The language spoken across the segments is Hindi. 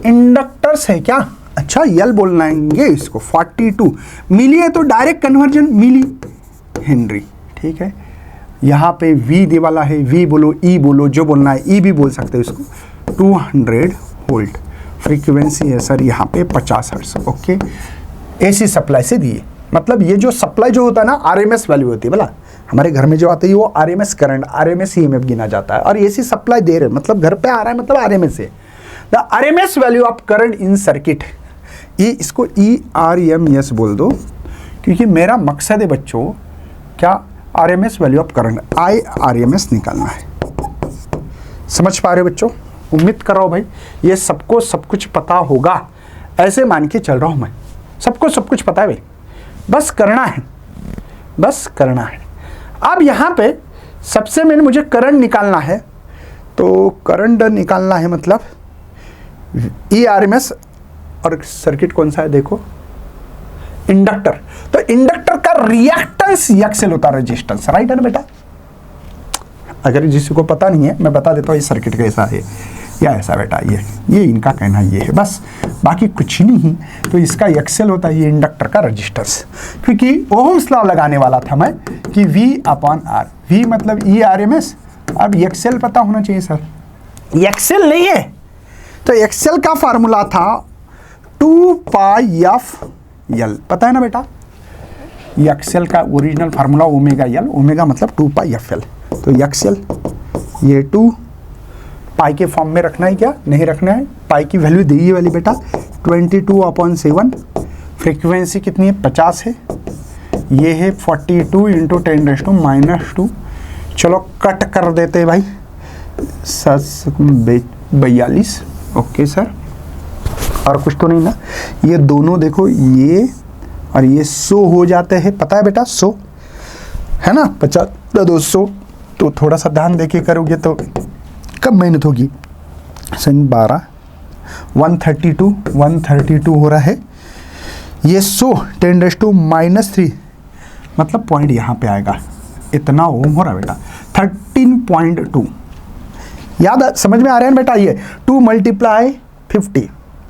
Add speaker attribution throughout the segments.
Speaker 1: इंडक्टर्स है क्या? अच्छा यल बोलना है इसको। 42 मिली है तो डायरेक्ट कन्वर्जन मिली हेनरी, ठीक है। यहाँ पे वी दे वाला है, वी बोलो, ई बोलो, जो बोलना है, ई भी बोल सकते हो इसको। 200 वोल्ट फ्रीक्वेंसी है सर यहाँ पे 50 हर्ट्ज, ओके। एसी सप्लाई से दिए, मतलब ये जो सप्लाई जो होता है ना आरएमएस वैल्यू होती है, बोला हमारे घर में जो आता है वो आरएमएस करंट, आरएमएस ईएमएफ गिना जाता है। और एसी सप्लाई दे रहे मतलब घर पे आ रहा है, मतलब आरएमएस है। The RMS value of current in circuit, ये इसको ERMS बोल दो, क्योंकि मेरा मकसद है बच्चों क्या, RMS value of current IRMS निकालना है। समझ पा रहे हो बच्चों? उम्मीद कर रहा हूँ भाई ये सबको सब कुछ पता होगा, ऐसे मान के चल रहा हूँ मैं। सबको सब कुछ पता है भाई, बस करना है, बस करना है। अब यहाँ पे सबसे मेन मुझे करंट निकालना है, तो करंट निकालना है मतलब ERMS, और सर्किट कौन सा है देखो, इंडक्टर। तो इंडक्टर का रिएक्टेंस एक्सेल होता है रेजिस्टेंस, राइट है ना बेटा? अगर जिसी को पता नहीं है मैं बता देता हूँ, ये सर्किट कैसा है या ऐसा बेटा, ये इनका कहना ये है, बस बाकी कुछ नहीं। तो इसका एक्सेल होता है ये इंडक्टर का रेजिस्टेंस, क्योंकि ओहम्स लॉ लगाने वाला था मैं कि V/R, V मतलब ERMS। अब एक्सेल पता होना चाहिए सर, एक्सेल नहीं है तो एक्सेल का फार्मूला था 2πfL, पता है ना बेटा? एक्सेल का original formula omega L, omega मतलब 2πfL। तो एक्सेल ये 2 पाई के फॉर्म में रखना है क्या? नहीं रखना है। पाई की वैल्यू दी वाली बेटा 22/7। फ्रीक्वेंसी कितनी है? 50 है। ये है 42 × 10⁻²। चलो कट कर देते भाई, 42। ओके सर, और कुछ तो नहीं ना? ये दोनों देखो, ये और ये 100 हो जाते हैं, पता है बेटा 100 है ना, 50 200। तो थोड़ा सा ध्यान देके करोगे तो कब मेहनत होगी। सन 12 132 हो रहा है। ये 100 10⁻³ मतलब पॉइंट यहाँ पे आएगा, इतना ओम हो रहा है बेटा, 13.2। याद समझ में आ रहा है बेटा? ये 2 × 50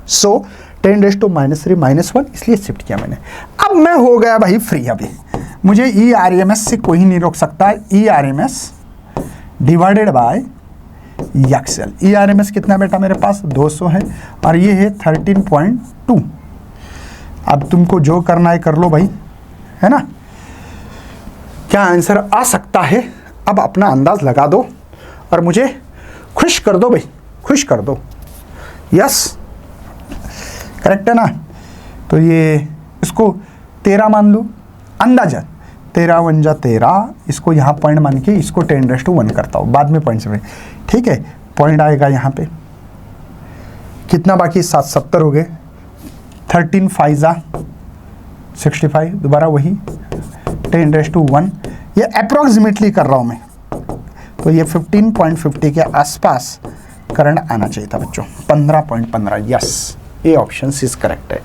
Speaker 1: 100 10⁻³ -1, इसलिए शिफ्ट किया मैंने। अब मैं हो गया भाई फ्री। अभी मुझे ERMS से कोई नहीं रोक सकता। ERMS divided by X L. ERMS कितना बेटा मेरे पास? 200 है, और ये है 13.2। अब तुमको जो करना है कर लो भाई, है ना? क्या आंसर आ सकता है? अब अपना अंदाज लगा दो और मुझे खुश कर दो भाई, खुश कर दो। यस करेक्ट है ना? तो ये इसको 13 मान लो, अंदाजा 13 × 1 = 13। इसको यहाँ पॉइंट मान के इसको 10⁻1 करता हूँ, बाद में पॉइंट से, ठीक है। पॉइंट आएगा यहाँ पे, कितना बाकी? 70 हो गए। 13 × 5 = 65, दोबारा वही 10⁻1। ये अप्रॉक्सीमेटली कर रहा हूँ मैं, तो ये 15.50 के आसपास करंट आना चाहिए था बच्चों, 15.15। यस, ये ऑप्शन इज करेक्ट है।